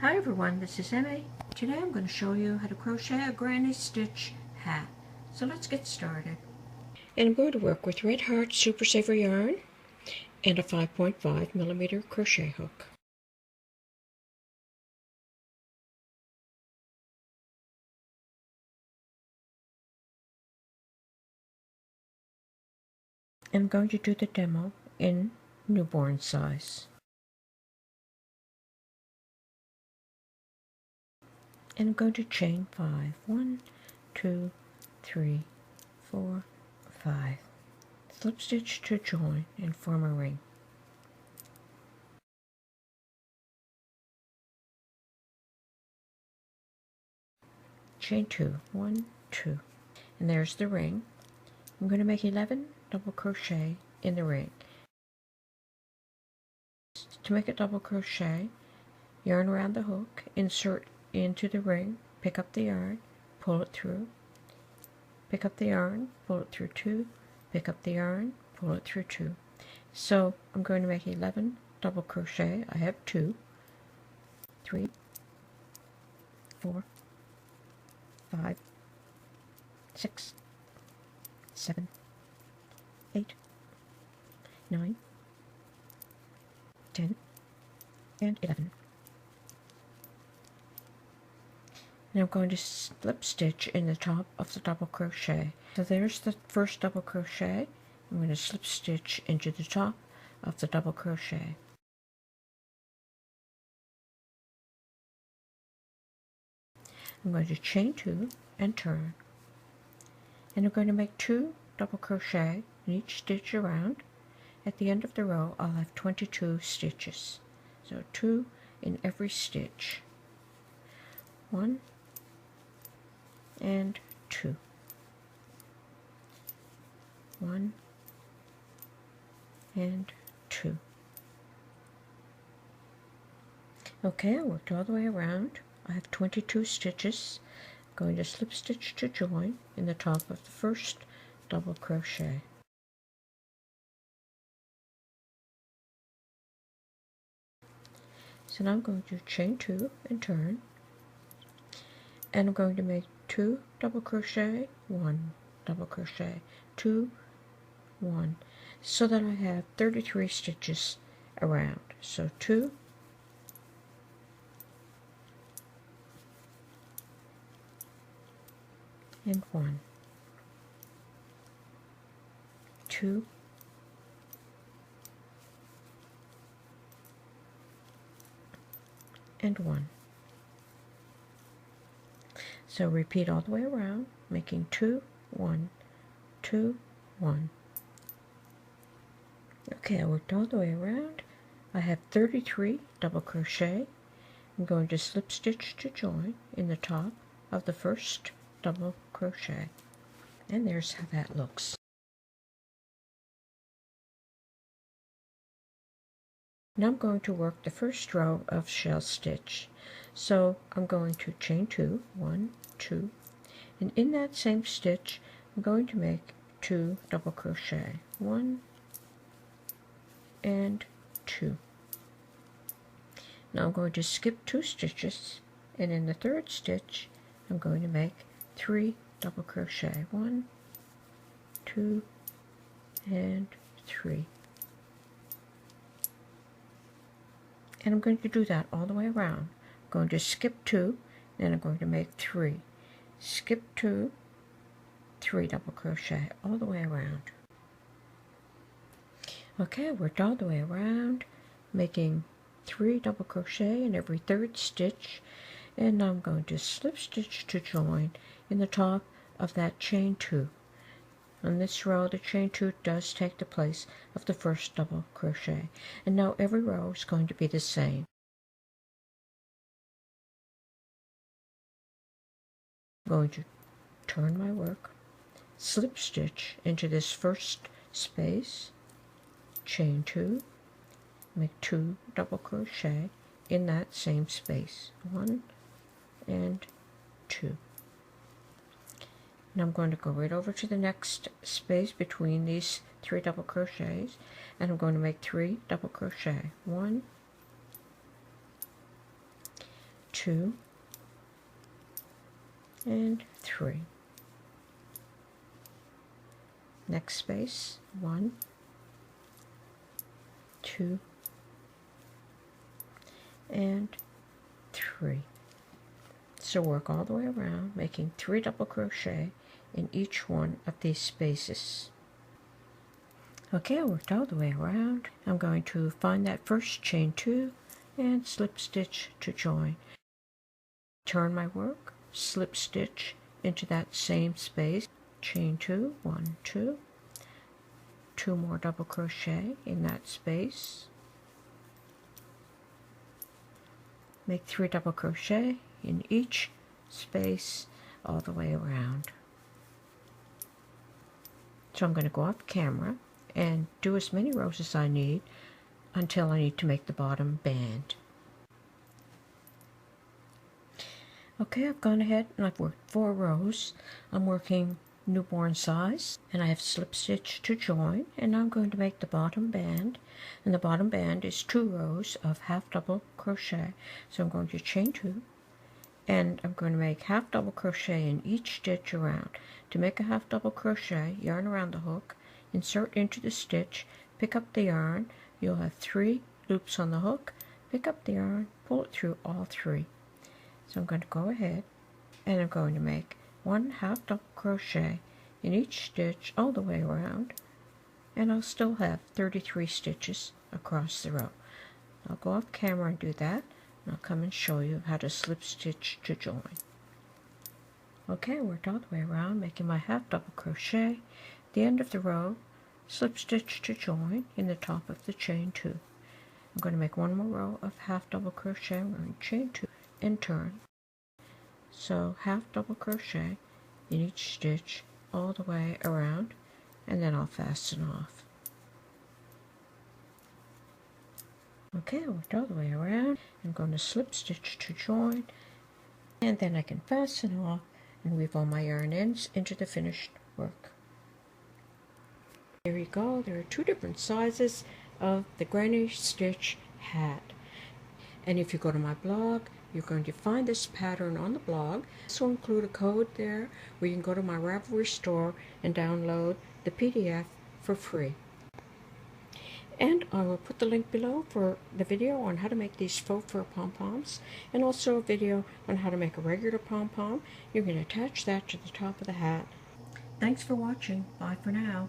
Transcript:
Hi everyone, this is Emmy. Today I'm going to show you how to crochet a granny stitch hat. So let's get started. And I'm going to work with Red Heart Super Saver yarn and a 5.5mm crochet hook. And I'm going to do the demo in newborn size. And I'm going to chain 5. 1, 2, 3, 4, 5. Slip stitch to join and form a ring. Chain 2, 1, 2. And there's the ring. I'm going to make 11 double crochet in the ring. To make a double crochet, yarn around the hook, insert into the ring, pick up the yarn, pull it through, pick up the yarn, pull it through 2, pick up the yarn, pull it through 2. So I'm going to make 11 double crochet. I have 2, 3, 4, 5, 6, 7, 8, 9, 10, and 11. Now I'm going to slip stitch in the top of the double crochet. So there's the first double crochet. I'm going to slip stitch into the top of the double crochet. I'm going to chain 2 and turn. And I'm going to make 2 double crochet in each stitch around. At the end of the row, I'll have 22 stitches. So 2 in every stitch. 1 and 2. 1 and 2. Okay, I worked all the way around. I have 22 stitches. I'm going to slip stitch to join in the top of the first double crochet. So now I'm going to chain 2 and turn, and I'm going to make 2 double crochet, 1 double crochet, 2, 1, so that I have 33 stitches around. So 2, and 1, 2, and 1. So repeat all the way around, making 2, 1, 2, 1. Okay, I worked all the way around. I have 33 double crochet. I'm going to slip stitch to join in the top of the first double crochet. And there's how that looks. Now I'm going to work the first row of shell stitch. So I'm going to chain 2, 1, 2, and in that same stitch I'm going to make 2 double crochet, 1 and 2. Now I'm going to skip 2 stitches, and in the third stitch I'm going to make 3 double crochet, 1, 2, and 3. And I'm going to do that all the way around. I'm going to skip 2, then I'm going to make 3. Skip 2, 3 double crochet all the way around. Okay, I worked all the way around, making 3 double crochet in every third stitch, and now I'm going to slip stitch to join in the top of that chain 2. On this row, the chain 2 does take the place of the first double crochet, and now every row is going to be the same. I'm going to turn my work, slip stitch into this first space, chain 2, make 2 double crochet in that same space, 1 and 2. And I'm going to go right over to the next space between these 3 double crochets, and I'm going to make 3 double crochet, 1, 2, and 3. Next space, 1, 2, and 3. So work all the way around, making 3 double crochet in each one of these spaces. Okay, I worked all the way around. I'm going to find that first chain 2 and slip stitch to join. Turn my work, slip stitch into that same space, chain 2, 1, 2, 2 more double crochet in that space, make 3 double crochet in each space all the way around. So I'm going to go off camera and do as many rows as I need until I need to make the bottom band. Okay, I've gone ahead and I've worked 4 rows. I'm working newborn size, and I have slip stitch to join, and I'm going to make the bottom band, and the bottom band is 2 rows of half double crochet. So I'm going to chain 2, and I'm going to make half double crochet in each stitch around. To make a half double crochet, yarn around the hook, insert into the stitch, pick up the yarn. You'll have 3 loops on the hook, pick up the yarn, pull it through all 3. So I'm going to go ahead and I'm going to make 1 half double crochet in each stitch all the way around, and I'll still have 33 stitches across the row. I'll go off camera and do that, and I'll come and show you how to slip stitch to join. Okay, I worked all the way around, making my half double crochet at the end of the row, slip stitch to join in the top of the chain 2. I'm going to make 1 more row of half double crochet. I'm going to chain 2 and turn. So half double crochet in each stitch all the way around, and then I'll fasten off. Okay, I worked all the way around. I'm going to slip stitch to join, and then I can fasten off and weave all my yarn ends into the finished work. There you go. There are 2 different sizes of the granny stitch hat. And if you go to my blog, you're going to find this pattern on the blog. This will include a code there where you can go to my Ravelry store and download the PDF for free. And I will put the link below for the video on how to make these faux fur pom-poms, and also a video on how to make a regular pom-pom. You can attach that to the top of the hat. Thanks for watching. Bye for now.